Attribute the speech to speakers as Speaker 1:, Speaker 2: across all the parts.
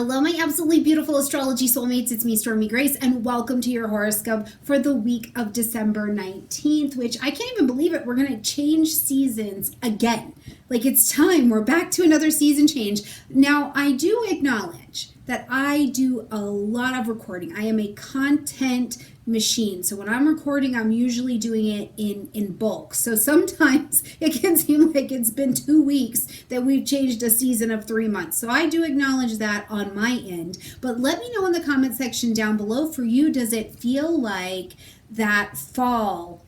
Speaker 1: Hello, my absolutely beautiful astrology soulmates. It's me, Stormie Grace, and welcome to your horoscope for the week of December 19th, which I can't even believe it. We're going to change seasons again. Like, it's time. We're back to another season change. Now, I do acknowledge that I do a lot of recording. I am a content machine. So when I'm recording, I'm usually doing it in bulk. So sometimes it can seem like it's been 2 weeks that we've changed a season of 3 months. So I do acknowledge that on my end. But let me know in the comment section down below, for you, does it feel like that fall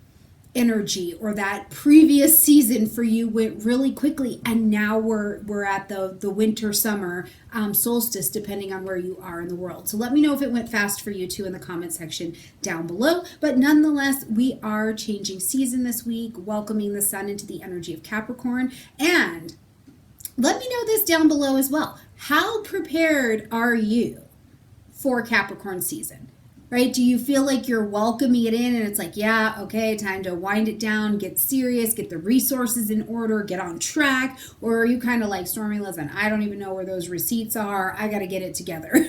Speaker 1: energy or that previous season for you went really quickly, and now we're at the winter summer solstice, depending on where you are in the world? So let me know if it went fast for you too in the comment section down below. But nonetheless, we are changing season this week, welcoming the sun into the energy of Capricorn. And let me know this down below as well. How prepared are you for Capricorn season? Right? Do you feel like you're welcoming it in and it's like, yeah, okay, time to wind it down, get serious, get the resources in order, get on track? Or are you kind of like, Stormie, listen, I don't even know where those receipts are. I got to get it together.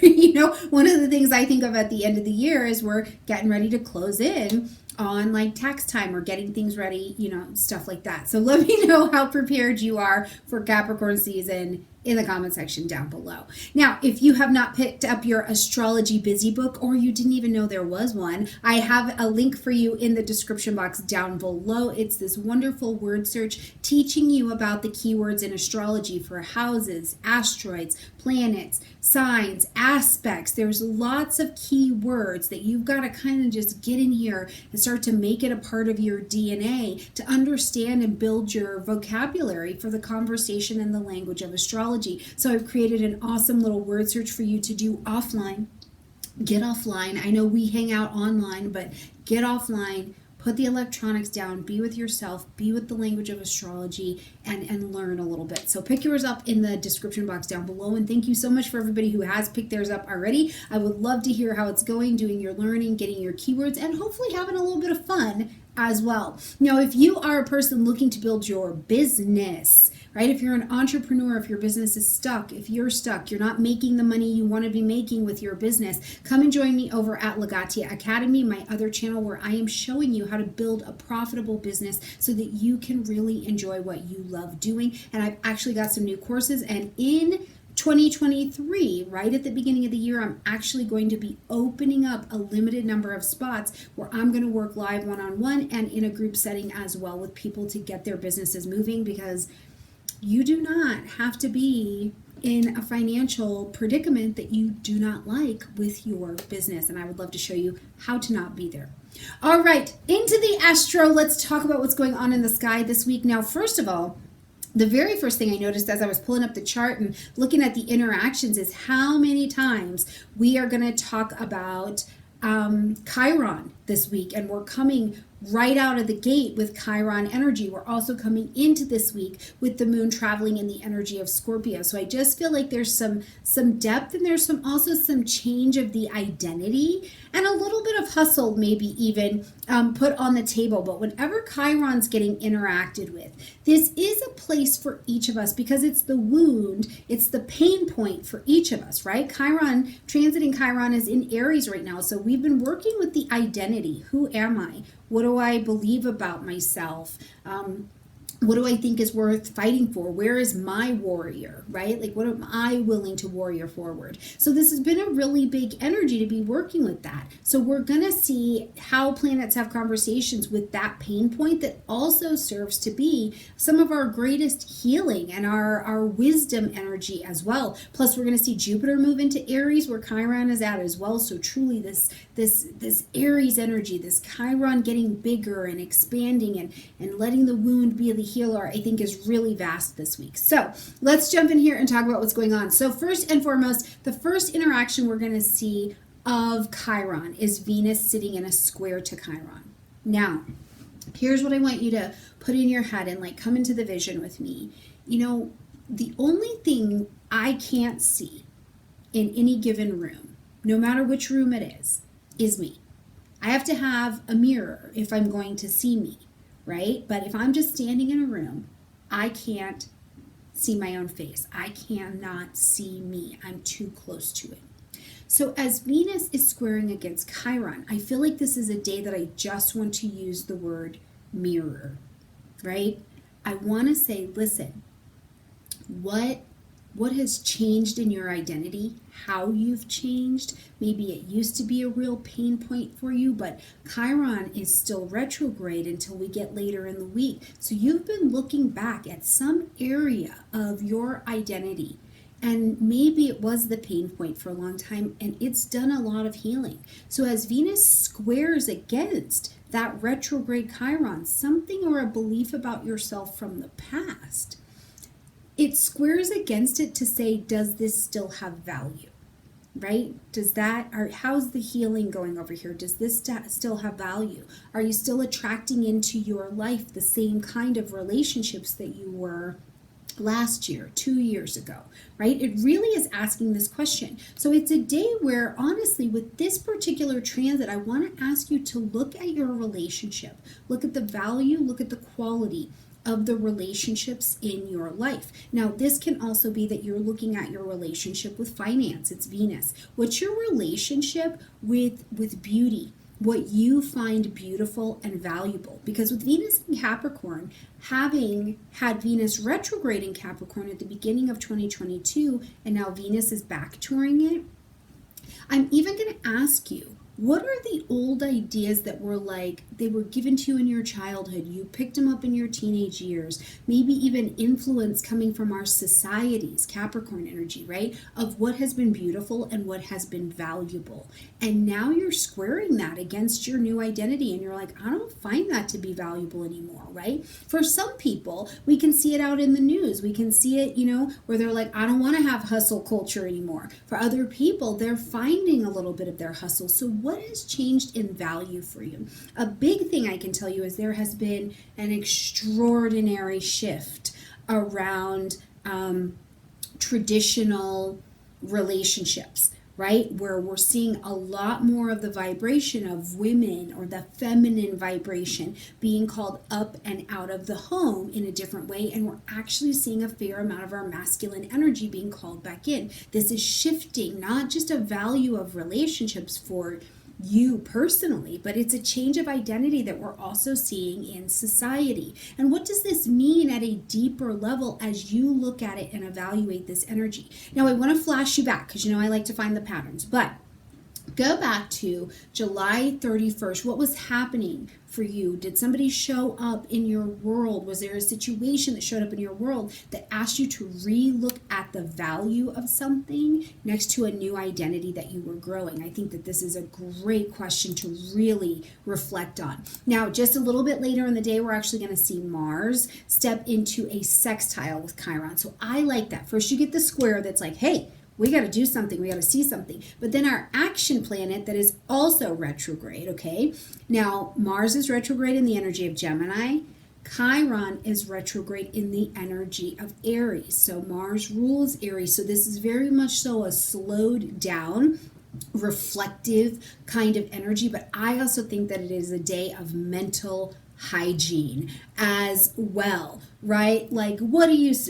Speaker 1: One of the things I think of at the end of the year is we're getting ready to close in on like tax time or getting things ready, stuff like that. So let me know how prepared you are for Capricorn season in the comment section down below. Now, if you have not picked up your astrology busy book, or you didn't even know there was one, I have a link for you in the description box down below. It's this wonderful word search teaching you about the keywords in astrology for houses, asteroids, planets, signs, aspects. There's lots of key words that you've got to kind of just get in here and start to make it a part of your DNA to understand and build your vocabulary for the conversation and the language of astrology. So I've created an awesome little word search for you to do offline. Get offline. I know we hang out online, but get offline. Put the electronics down, be with yourself, be with the language of astrology, and learn a little bit. So pick yours up in the description box down below. And thank you so much for everybody who has picked theirs up already. I would love to hear how it's going, doing your learning, getting your keywords, and hopefully having a little bit of fun as well. Now, if you are a person looking to build your business, right? If you're an entrepreneur, if your business is stuck, if you're stuck, you're not making the money you want to be making with your business, come and join me over at Legatia Academy, my other channel, where I am showing you how to build a profitable business so that you can really enjoy what you love doing. And I've actually got some new courses, and in 2023, right at the beginning of the year, I'm actually going to be opening up a limited number of spots where I'm going to work live one-on-one and in a group setting as well with people to get their businesses moving, because you do not have to be in a financial predicament that you do not like with your business. And I would love to show you how to not be there. All right, into the astro. Let's talk about what's going on in the sky this week. Now, first of all, the very first thing I noticed as I was pulling up the chart and looking at the interactions is how many times we are going to talk about Chiron this week. And we're coming right out of the gate with Chiron energy. We're also coming into this week with the moon traveling in the energy of Scorpio. So I just feel like there's some depth, and there's also some change of the identity and a little bit of hustle, maybe even put on the table. But whenever Chiron's getting interacted with, this is a place for each of us, because it's the wound, it's the pain point for each of us, right? Chiron, transiting Chiron is in Aries right now. So we've been working with the identity. Who am I? What do I believe about myself? What do I think is worth fighting for? Where is my warrior, right? Like, what am I willing to warrior forward? So this has been a really big energy to be working with that. So we're going to see how planets have conversations with that pain point that also serves to be some of our greatest healing and our wisdom energy as well. Plus, we're going to see Jupiter move into Aries, where Chiron is at as well. So truly this Aries energy, this Chiron getting bigger and expanding and letting the wound be the healer, I think is really vast this week. So let's jump in here and talk about what's going on. So first and foremost, the first interaction we're going to see of Chiron is Venus sitting in a square to Chiron. Now, here's what I want you to put in your head and like come into the vision with me. The only thing I can't see in any given room, no matter which room it is me. I have to have a mirror if I'm going to see me, right? But if I'm just standing in a room, I can't see my own face. I cannot see me. I'm too close to it. So as Venus is squaring against Chiron, I feel like this is a day that I just want to use the word mirror, right? I want to say, listen, what has changed in your identity, how you've changed. Maybe it used to be a real pain point for you, but Chiron is still retrograde until we get later in the week. So you've been looking back at some area of your identity, and maybe it was the pain point for a long time, and it's done a lot of healing. So as Venus squares against that retrograde Chiron, something or a belief about yourself from the past, it squares against it to say, does this still have value, right? How's the healing going over here? Does this still have value? Are you still attracting into your life the same kind of relationships that you were last year, 2 years ago, right? It really is asking this question. So it's a day where, honestly, with this particular transit, I want to ask you to look at your relationship, look at the value, look at the quality of the relationships in your life. Now, this can also be that you're looking at your relationship with finance. It's Venus. What's your relationship with beauty? What you find beautiful and valuable? Because with Venus in Capricorn, having had Venus retrograde in Capricorn at the beginning of 2022, and now Venus is back touring it, I'm even going to ask you, what are the old ideas that were like, they were given to you in your childhood, you picked them up in your teenage years, maybe even influence coming from our societies, Capricorn energy, right? Of what has been beautiful and what has been valuable. And now you're squaring that against your new identity, and you're like, I don't find that to be valuable anymore, right? For some people, we can see it out in the news. We can see it, where they're like, I don't want to have hustle culture anymore. For other people, they're finding a little bit of their hustle. So what has changed in value for you? A big thing I can tell you is there has been an extraordinary shift around traditional relationships, right? Where we're seeing a lot more of the vibration of women, or the feminine vibration, being called up and out of the home in a different way. And we're actually seeing a fair amount of our masculine energy being called back in. This is shifting not just a value of relationships for you personally, but it's a change of identity that we're also seeing in society. And what does this mean at a deeper level as you look at it and evaluate this energy? Now, I want to flash you back because I like to find the patterns, but go back to July 31st. What was happening for you? Did somebody show up in your world? Was there a situation that showed up in your world that asked you to re-look at the value of something next to a new identity that you were growing? I think that this is a great question to really reflect on. Now, just a little bit later in the day, we're actually going to see Mars step into a sextile with Chiron. So I like that. First, you get the square that's like, hey, we got to do something. We got to see something. But then our action planet that is also retrograde, okay? Now, Mars is retrograde in the energy of Gemini. Chiron is retrograde in the energy of Aries. So Mars rules Aries. So this is very much so a slowed down, reflective kind of energy. But I also think that it is a day of hygiene as well, right? Like, what's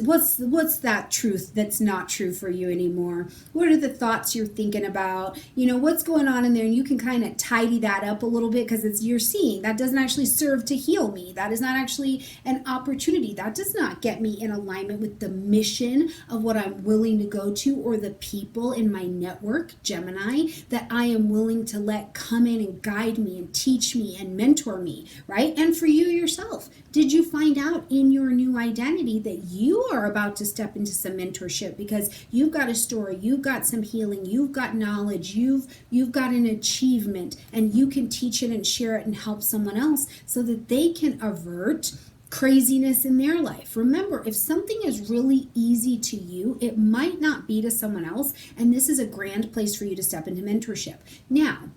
Speaker 1: that truth that's not true for you anymore? What are the thoughts you're thinking about? What's going on in there? And you can kind of tidy that up a little bit, because you're seeing that doesn't actually serve to heal me. That is not actually an opportunity. That does not get me in alignment with the mission of what I'm willing to go to, or the people in my network, Gemini, that I am willing to let come in and guide me and teach me and mentor me, right? And for you yourself, did you find out in your new identity that you are about to step into some mentorship because you've got a story, you've got some healing, you've got knowledge, you've got an achievement, and you can teach it and share it and help someone else so that they can avert craziness in their life. Remember, if something is really easy to you, it might not be to someone else, and this is a grand place for you to step into mentorship. Now,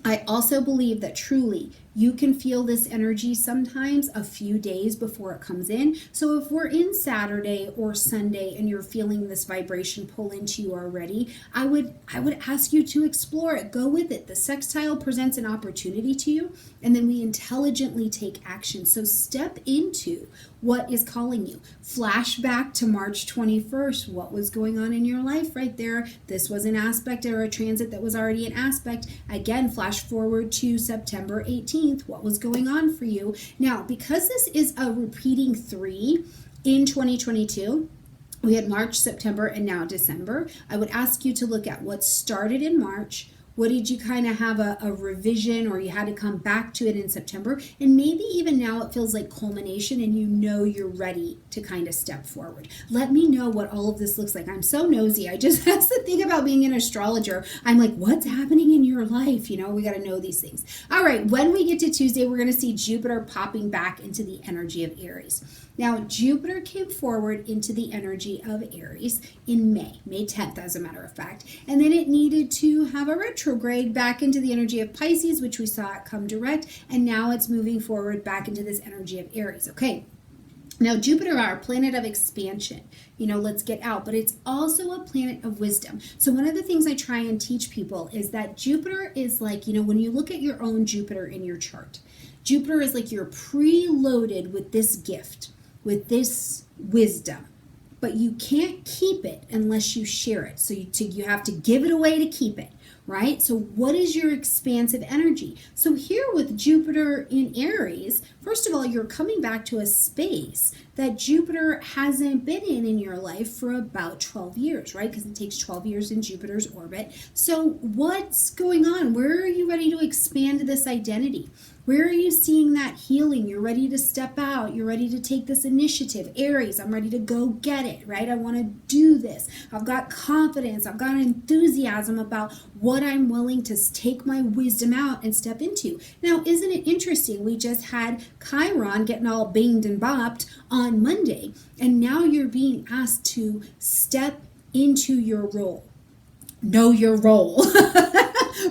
Speaker 1: I also believe that truly You can feel this energy sometimes a few days before it comes in. So if we're in Saturday or Sunday and you're feeling this vibration pull into you already, I would ask you to explore it. Go with it. The sextile presents an opportunity to you, and then we intelligently take action. So step into what is calling you. Flashback to March 21st. What was going on in your life right there? This was an aspect or a transit that was already an aspect. Again, flash forward to September 18th. What was going on for you? Now, because this is a repeating 3 in 2022, we had March, September, and now December. I would ask you to look at what started in March. What did you kind of have a revision, or you had to come back to it in September? And maybe even now it feels like culmination and you know you're ready to kind of step forward. Let me know what all of this looks like. I'm so nosy. That's the thing about being an astrologer. I'm like, what's happening in your life? You know, we got to know these things. All right, when we get to Tuesday, we're going to see Jupiter popping back into the energy of Aries. Now, Jupiter came forward into the energy of Aries in May 10th, as a matter of fact. And then it needed to have a retrograde back into the energy of Pisces, which we saw it come direct. And now it's moving forward back into this energy of Aries. Okay. Now, Jupiter, our planet of expansion, let's get out, but it's also a planet of wisdom. So one of the things I try and teach people is that Jupiter is like, when you look at your own Jupiter in your chart, Jupiter is like you're preloaded with this gift, with this wisdom, but you can't keep it unless you share it. So you have to give it away to keep it, right? So what is your expansive energy? So here with Jupiter in Aries, first of all, you're coming back to a space that Jupiter hasn't been in your life for about 12 years, right? Because it takes 12 years in Jupiter's orbit. So what's going on? Where are you ready to expand this identity? Where are you seeing that healing? You're ready to step out. You're ready to take this initiative. Aries, I'm ready to go get it, right? I want to do this. I've got confidence. I've got enthusiasm about what I'm willing to take my wisdom out and step into. Now, isn't it interesting? We just had Chiron getting all binged and bopped on Monday, and now you're being asked to step into your role. Know your role.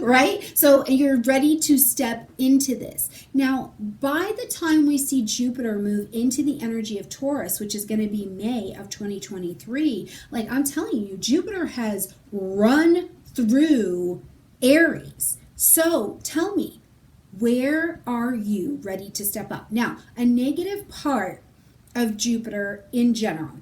Speaker 1: Right? So you're ready to step into this. Now, by the time we see Jupiter move into the energy of Taurus, which is going to be May of 2023, like I'm telling you, Jupiter has run through Aries. So tell me, where are you ready to step up? Now, a negative part of Jupiter in general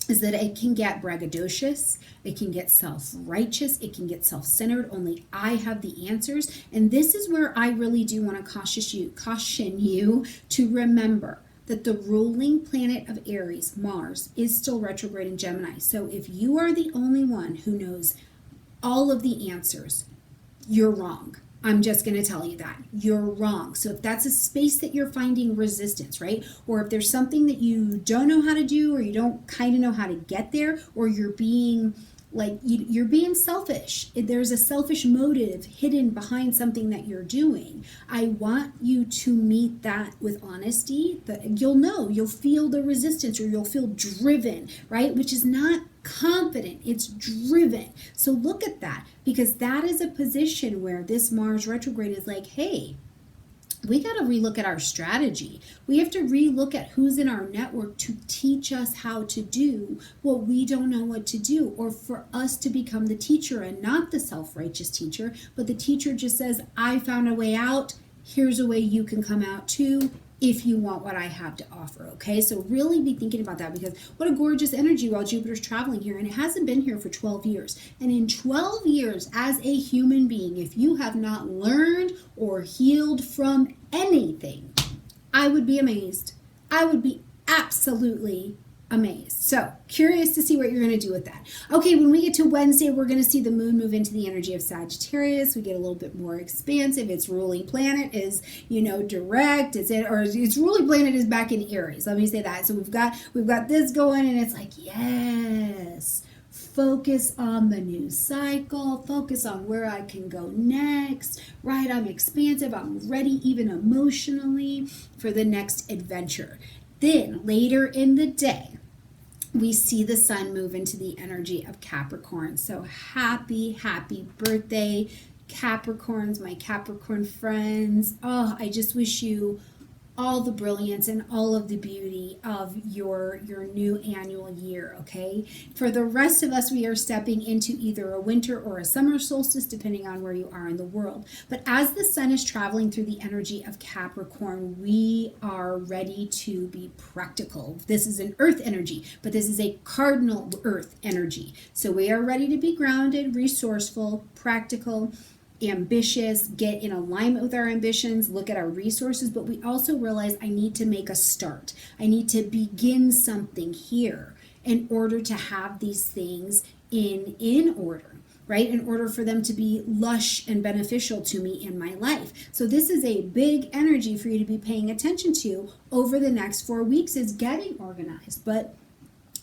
Speaker 1: is that it can get braggadocious, it can get self-righteous, it can get self-centered, only I have the answers. And this is where I really do want to caution you to remember that the ruling planet of Aries, Mars, is still retrograde in Gemini. So if you are the only one who knows all of the answers, you're wrong. I'm just going to tell you that. You're wrong. So if that's a space that you're finding resistance, right? Or if there's something that you don't know how to do, or you don't kind of know how to get there, or you're being you're being selfish. There's a selfish motive hidden behind something that you're doing. I want you to meet that with honesty. You'll feel the resistance, or you'll feel driven, right? Which is not confident, it's driven. So look at that, because that is a position where this Mars retrograde is like, hey, we got to relook at our strategy. We have to relook at who's in our network to teach us how to do what we don't know what to do, or for us to become the teacher and not the self-righteous teacher, but the teacher just says, I found a way out. Here's a way you can come out too, if you want what I have to offer, okay? So really be thinking about that, because what a gorgeous energy while Jupiter's traveling here, and it hasn't been here for 12 years. And in 12 years as a human being, if you have not learned or healed from anything, I would be amazed. I would be absolutely amazed. So curious to see what you're going to do with that. Okay, when we get to Wednesday, we're going to see the moon move into the energy of Sagittarius. We get a little bit more expansive. Its ruling planet is, direct. Its ruling planet is back in Aries. Let me say that. So we've got this going, and it's like, yes, focus on the new cycle, focus on where I can go next, right? I'm expansive. I'm ready, even emotionally, for the next adventure. Then later in the day, we see the sun move into the energy of Capricorn. So happy birthday Capricorns, my Capricorn friends. Oh, I just wish you all the brilliance and all of the beauty of your new annual year, okay? For the rest of us, we are stepping into either a winter or a summer solstice, depending on where you are in the world. But as the sun is traveling through the energy of Capricorn, we are ready to be practical. This is an earth energy, but this is a cardinal earth energy. So we are ready to be grounded, resourceful, practical, ambitious, get in alignment with our ambitions, look at our resources, but we also realize I need to make a start. I need to begin something here in order to have these things in order, right? In order for them to be lush and beneficial to me in my life. So this is a big energy for you to be paying attention to over the next 4 weeks, is getting organized, but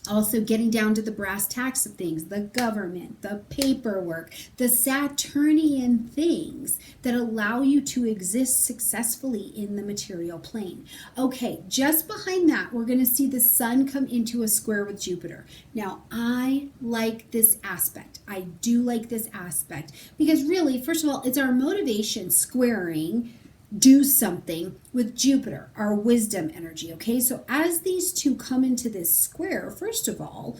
Speaker 1: also getting down to the brass tacks of things, the government, the paperwork, the Saturnian things that allow you to exist successfully in the material plane. Okay, just behind that, we're going to see the sun come into a square with Jupiter. Now, I like this aspect. I do like this aspect because really, first of all, it's our motivation squaring do something with Jupiter, our wisdom energy, okay? So as these two come into this square, first of all,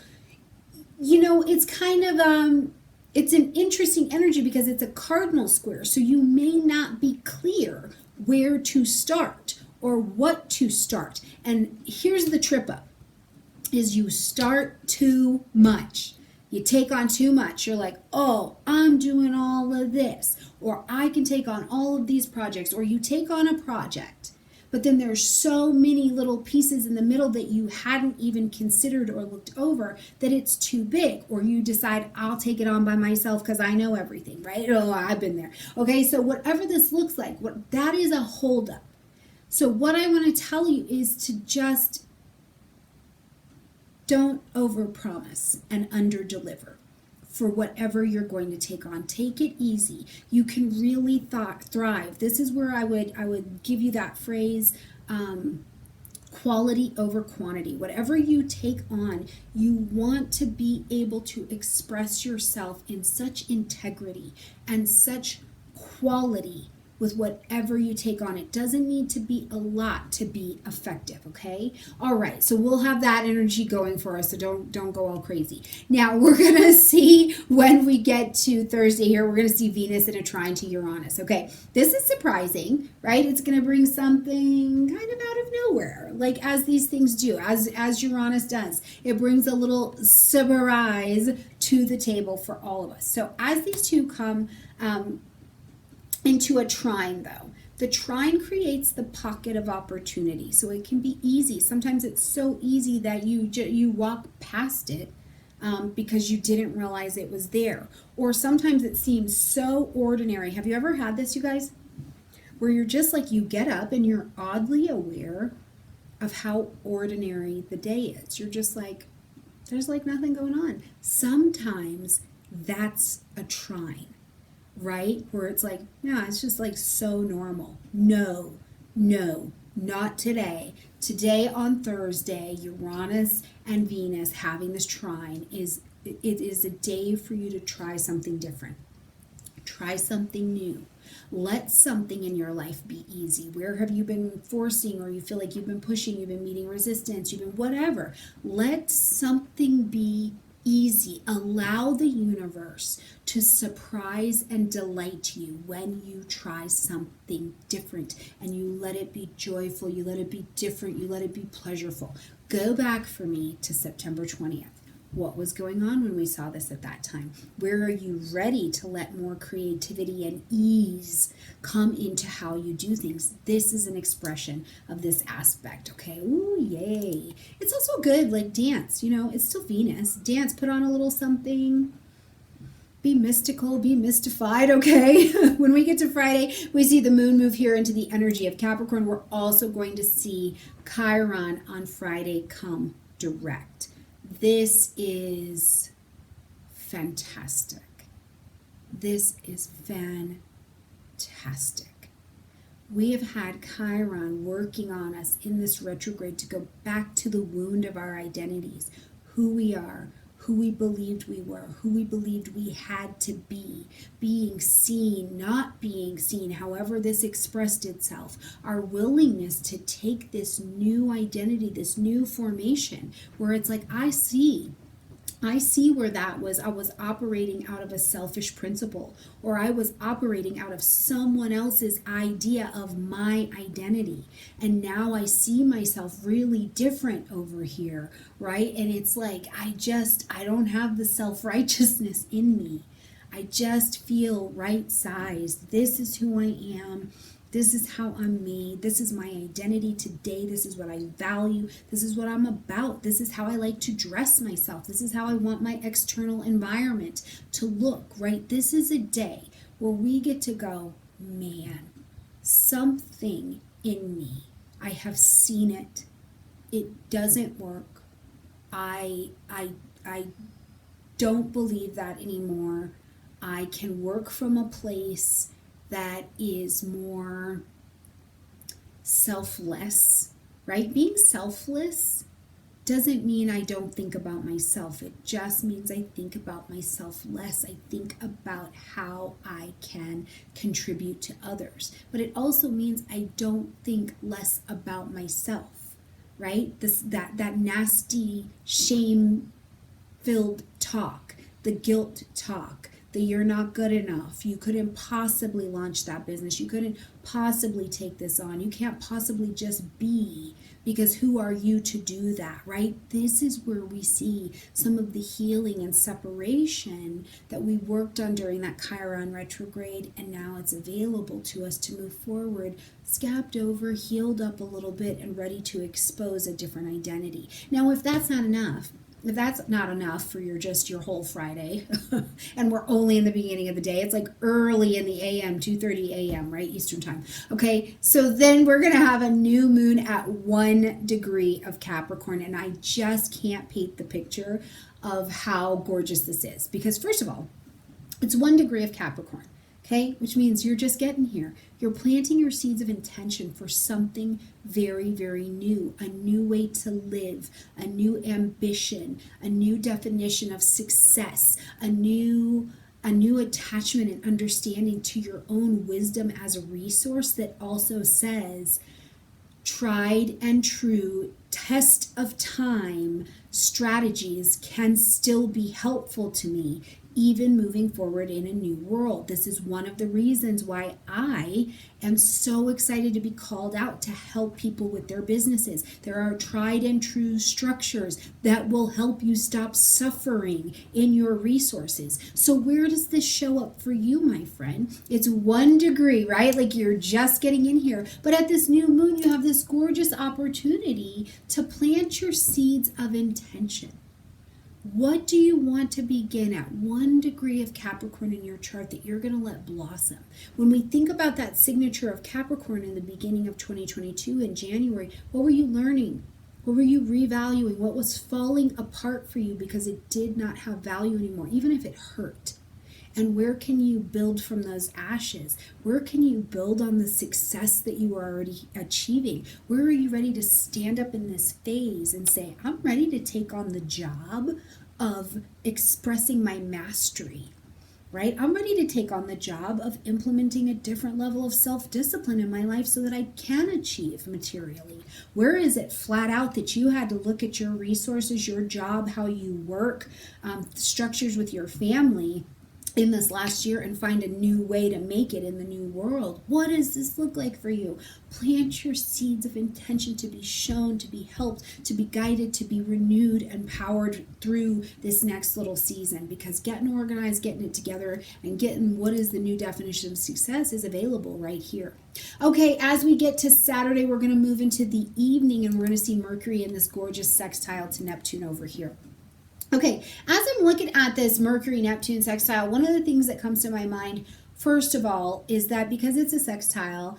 Speaker 1: you know, it's kind of, it's an interesting energy because it's a cardinal square, so you may not be clear where to start or what to start. And here's the trip up, is you start too much. You take on too much. You're like, oh, I'm doing all of this, or I can take on all of these projects, or you take on a project, but then there's so many little pieces in the middle that you hadn't even considered or looked over that it's too big, or you decide I'll take it on by myself because I know everything, right? Oh, I've been there. Okay, so whatever this looks like, that is a holdup. So what I want to tell you is to just don't overpromise and underdeliver for whatever you're going to take on. Take it easy. You can really thrive. This is where I would give you that phrase, quality over quantity. Whatever you take on, you want to be able to express yourself in such integrity and such quality with whatever you take on. It doesn't need to be a lot to be effective, okay? All right, so we'll have that energy going for us, so don't go all crazy. Now, we're going to see when we get to Thursday here, we're going to see Venus in a trine to Uranus, okay? This is surprising, right? It's going to bring something kind of out of nowhere, like as these things do, as Uranus does. It brings a little surprise to the table for all of us. So as these two come into a trine, though, the trine creates the pocket of opportunity, so it can be easy. Sometimes it's so easy that you walk past it because you didn't realize it was there, or sometimes it seems so ordinary. Have you ever had this, you guys, where you're just like, you get up and you're oddly aware of how ordinary the day is? You're just like, there's like nothing going on. Sometimes that's a trine, right? Where it's like, yeah, it's just like so normal. No, not today. Today on Thursday, Uranus and Venus having this trine it is a day for you to try something different. Try something new. Let something in your life be easy. Where have you been forcing, or you feel like you've been pushing, you've been meeting resistance, you've been whatever. Let something be easy. Allow the universe to surprise and delight you when you try something different, and you let it be joyful, you let it be different, you let it be pleasurable. Go back for me to September 20th. What was going on when we saw this at that time? Where are you ready to let more creativity and ease come into how you do things? This is an expression of this aspect, okay? Ooh, yay. It's also good, like dance, you know, it's still Venus. Dance, put on a little something. Be mystical, be mystified, okay? When we get to Friday, we see the moon move here into the energy of Capricorn. We're also going to see Chiron on Friday come direct. This is fantastic. This is fantastic. We have had Chiron working on us in this retrograde to go back to the wound of our identities, who we are, who we believed we were, who we believed we had to be, being seen, not being seen, however this expressed itself, our willingness to take this new identity, this new formation, where it's like, I see where that was. I was operating out of a selfish principle, or I was operating out of someone else's idea of my identity. And now I see myself really different over here, right? And it's like, I don't have the self-righteousness in me. I just feel right-sized. This is who I am. This is how I'm made. This is my identity today. This is what I value. This is what I'm about. This is how I like to dress myself. This is how I want my external environment to look, right? This is a day where we get to go, man, something in me, I have seen it. It doesn't work. I don't believe that anymore. I can work from a place that is more selfless, right? Being selfless doesn't mean I don't think about myself. It just means I think about myself less. I think about how I can contribute to others. But it also means I don't think less about myself, right? That nasty, shame-filled talk, the guilt talk, that you're not good enough, you couldn't possibly launch that business, you couldn't possibly take this on, you can't possibly just be, because who are you to do that, right? This is where we see some of the healing and separation that we worked on during that Chiron retrograde, and now it's available to us to move forward, scabbed over, healed up a little bit, and ready to expose a different identity. Now, if that's not enough for your whole Friday, and we're only in the beginning of the day, it's like early in the AM, 2:30 a.m., right, Eastern time. Okay, so then we're going to have a new moon at 1 degree of Capricorn, and I just can't paint the picture of how gorgeous this is, because first of all, it's 1 degree of Capricorn. Okay, which means you're just getting here. You're planting your seeds of intention for something very, very new, a new way to live, a new ambition, a new definition of success, a new attachment and understanding to your own wisdom as a resource that also says tried and true, test of time strategies can still be helpful to me, even moving forward in a new world. This is one of the reasons why I am so excited to be called out to help people with their businesses. There are tried and true structures that will help you stop suffering in your resources. So where does this show up for you, my friend? It's 1 degree, right? Like you're just getting in here. But at this new moon, you have this gorgeous opportunity to plant your seeds of intention. What do you want to begin at 1 degree of Capricorn in your chart that you're going to let blossom? When we think about that signature of Capricorn in the beginning of 2022 in January, what were you learning? What were you revaluing? What was falling apart for you because it did not have value anymore, even if it hurt? And where can you build from those ashes? Where can you build on the success that you are already achieving? Where are you ready to stand up in this phase and say, I'm ready to take on the job of expressing my mastery, right? I'm ready to take on the job of implementing a different level of self-discipline in my life so that I can achieve materially. Where is it flat out that you had to look at your resources, your job, how you work, structures with your family in this last year and find a new way to make it in the new world? What does this look like for you? Plant your seeds of intention to be shown, to be helped, to be guided, to be renewed and powered through this next little season, because getting organized, getting it together, and getting what is the new definition of success is available right here. Okay, as we get to Saturday, we're going to move into the evening and we're going to see Mercury in this gorgeous sextile to Neptune over here. Okay, as I'm looking at this Mercury-Neptune sextile, one of the things that comes to my mind, first of all, is that because it's a sextile,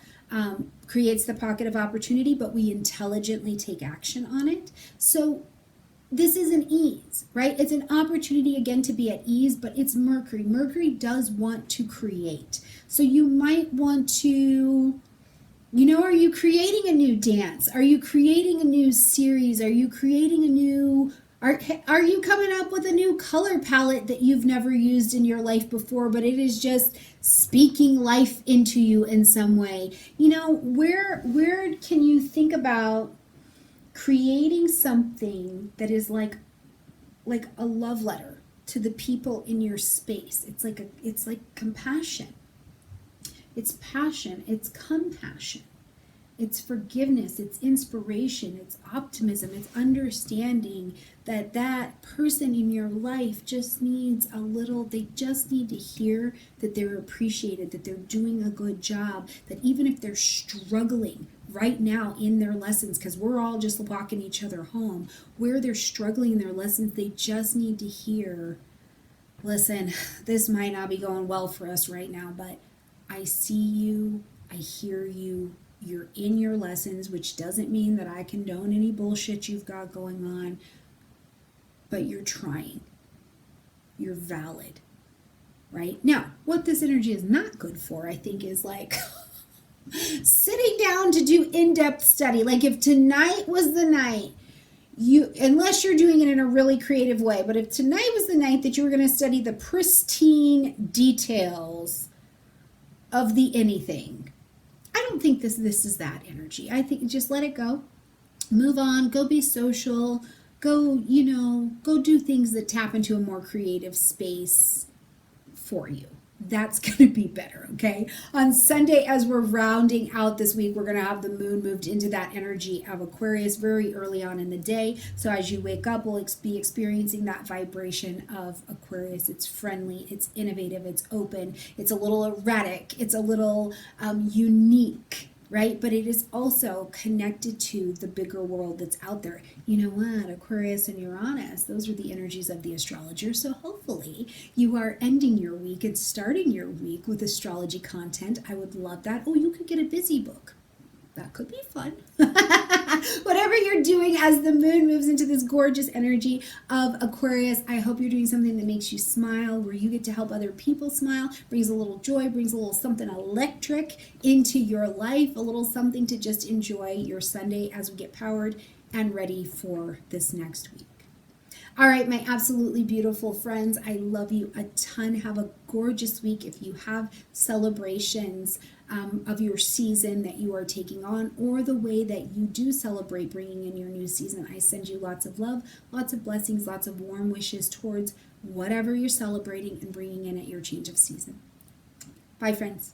Speaker 1: creates the pocket of opportunity, but we intelligently take action on it. So this is an ease, right? It's an opportunity, again, to be at ease, but it's Mercury. Mercury does want to create. So you might want to, are you creating a new dance? Are you creating a new series? Are you creating a new Are you coming up with a new color palette that you've never used in your life before, but it is just speaking life into you in some way? You know, where can you think about creating something that is like a love letter to the people in your space? It's like compassion. It's passion, it's compassion. It's forgiveness, it's inspiration, it's optimism, it's understanding that that person in your life just needs a little, they just need to hear that they're appreciated, that they're doing a good job, that even if they're struggling right now in their lessons, because we're all just walking each other home, where they're struggling in their lessons, they just need to hear, listen, this might not be going well for us right now, but I see you, I hear you, you're in your lessons, which doesn't mean that I condone any bullshit you've got going on, but you're trying. You're valid, right? Now, what this energy is not good for, I think, is like sitting down to do in-depth study. Like if tonight was the night, unless you're doing it in a really creative way, but if tonight was the night that you were going to study the pristine details of the anything, I don't think this is that energy. I think just let it go. Move on, go be social, go do things that tap into a more creative space for you. That's going to be better, okay? On Sunday, as we're rounding out this week, we're going to have the moon moved into that energy of Aquarius very early on in the day. So as you wake up, we'll be experiencing that vibration of Aquarius. It's friendly, it's innovative, it's open, it's a little erratic, it's a little unique, right? But it is also connected to the bigger world that's out there. You know what? Aquarius and Uranus, those are the energies of the astrologer. So hopefully you are ending your week and starting your week with astrology content. I would love that. Oh, you could get a busy book. That could be fun. Whatever you're doing as the moon moves into this gorgeous energy of Aquarius, I hope you're doing something that makes you smile, where you get to help other people smile, brings a little joy, brings a little something electric into your life, a little something to just enjoy your Sunday as we get powered and ready for this next week. All right, my absolutely beautiful friends, I love you a ton. Have a gorgeous week. If you have celebrations of your season that you are taking on, or the way that you do celebrate bringing in your new season, I send you lots of love, lots of blessings, lots of warm wishes towards whatever you're celebrating and bringing in at your change of season. Bye, friends.